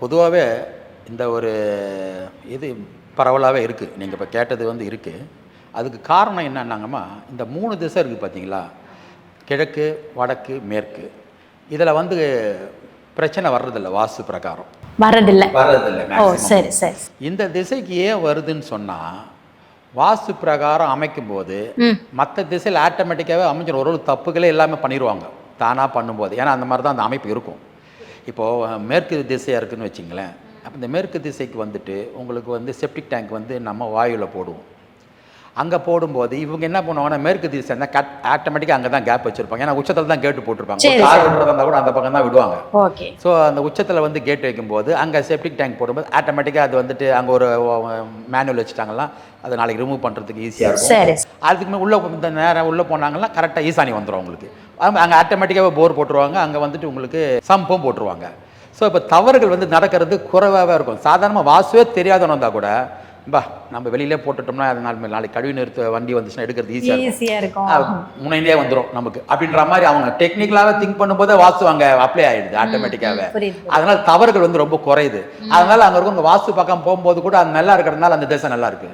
பொதுவாகவே இந்த ஒரு இது பரவலாகவே இருக்குது. நீங்கள் இப்போ கேட்டது வந்து இருக்குது. அதுக்கு காரணம் என்னன்னாங்கம்மா, இந்த 3 திசை இருக்குது பார்த்தீங்களா? கிழக்கு, வடக்கு, மேற்கு. இதில் வந்து பிரச்சனை வர்றதில்ல வாஸ்து பிரகாரம். வரதில்லை. ஓ மேக்ஸிமம். சரி சரி. இந்த திசைக்கு ஏன் வருதுன்னு சொன்னால், வாஸ்து பிரகாரம் அமைக்கும்போது மற்ற திசையில் ஆட்டோமேட்டிக்காகவே அமைஞ்சிடும். ஒரு தப்புகளே எல்லாமே பண்ணிடுவாங்க தானாக பண்ணும்போது. ஏன்னா அந்த மாதிரி தான் அந்த அமைப்பு இருக்கும். இப்போது மேற்கு திசையாக இருக்குதுன்னு வச்சிங்களேன். அப்போ இந்த மேற்கு திசைக்கு வந்துட்டு உங்களுக்கு வந்து செப்டிக் டேங்க் வந்து நம்ம வாயுவில் போடுவோம். அங்கே போடும்போது இவங்க என்ன பண்ணுவாங்கன்னா, மேற்கு திசை இருந்தால் ஆட்டோமேட்டிக்காக அங்கே தான் கேப் வச்சுருப்பாங்க. ஏன்னா உச்சத்தில் தான் கேட்டு போட்டிருப்பாங்க. சரி, கார் விடுறதா இருந்தால் கூட அந்த பக்கம் தான் விடுவாங்க. ஓகே. ஸோ அந்த உச்சத்தில் வந்து கேட் வைக்கும்போது அங்கே செப்டிக் டேங்க் போடும்போது ஆட்டோமேட்டிக்காக அது வந்துட்டு அங்கே ஒரு மேனுவல் வச்சுட்டாங்கன்னா அது நாளைக்கு ரிமூவ் பண்ணுறதுக்கு ஈஸியாக இருக்கும். சரி. அதுக்கு மேலே உள்ளே இந்த நேரம் உள்ளே போனாங்கன்னா கரெக்டாக ஈசானி வந்துடும் உங்களுக்கு. அங்கே ஆட்டோமேட்டிக்காகவே போர் போட்டுருவாங்க. அங்கே வந்துட்டு உங்களுக்கு சம்பும் போட்டுருவாங்க. ஸோ இப்போ தவறுகள் வந்து நடக்கிறது குறைவாகவே இருக்கும். சாதாரணமாக வாசுவே தெரியாதவன் வந்தால் கூட நம்ம வெளியிலே போட்டுட்டோம்னா அது நாளைக்கு கழிவு நிறுத்த வண்டி வந்துச்சுன்னா எடுக்கிறது ஈஸியாக இருக்கும். முனையிலே வந்துடும் நமக்கு அப்படின்ற மாதிரி அவங்க டெக்னிக்கலாகவே திங்க் பண்ணும்போதே வாஸ்து அங்கே அப்ளை ஆகிடுது ஆட்டோமேட்டிக்காகவே. அதனால தவறுகள் வந்து ரொம்ப குறையுது. அதனால அங்கே இருக்கும் வாஸ்து பக்கம் போகும்போது கூட அது நல்லா இருக்கிறதுனால அந்த திசை நல்லா இருக்கு.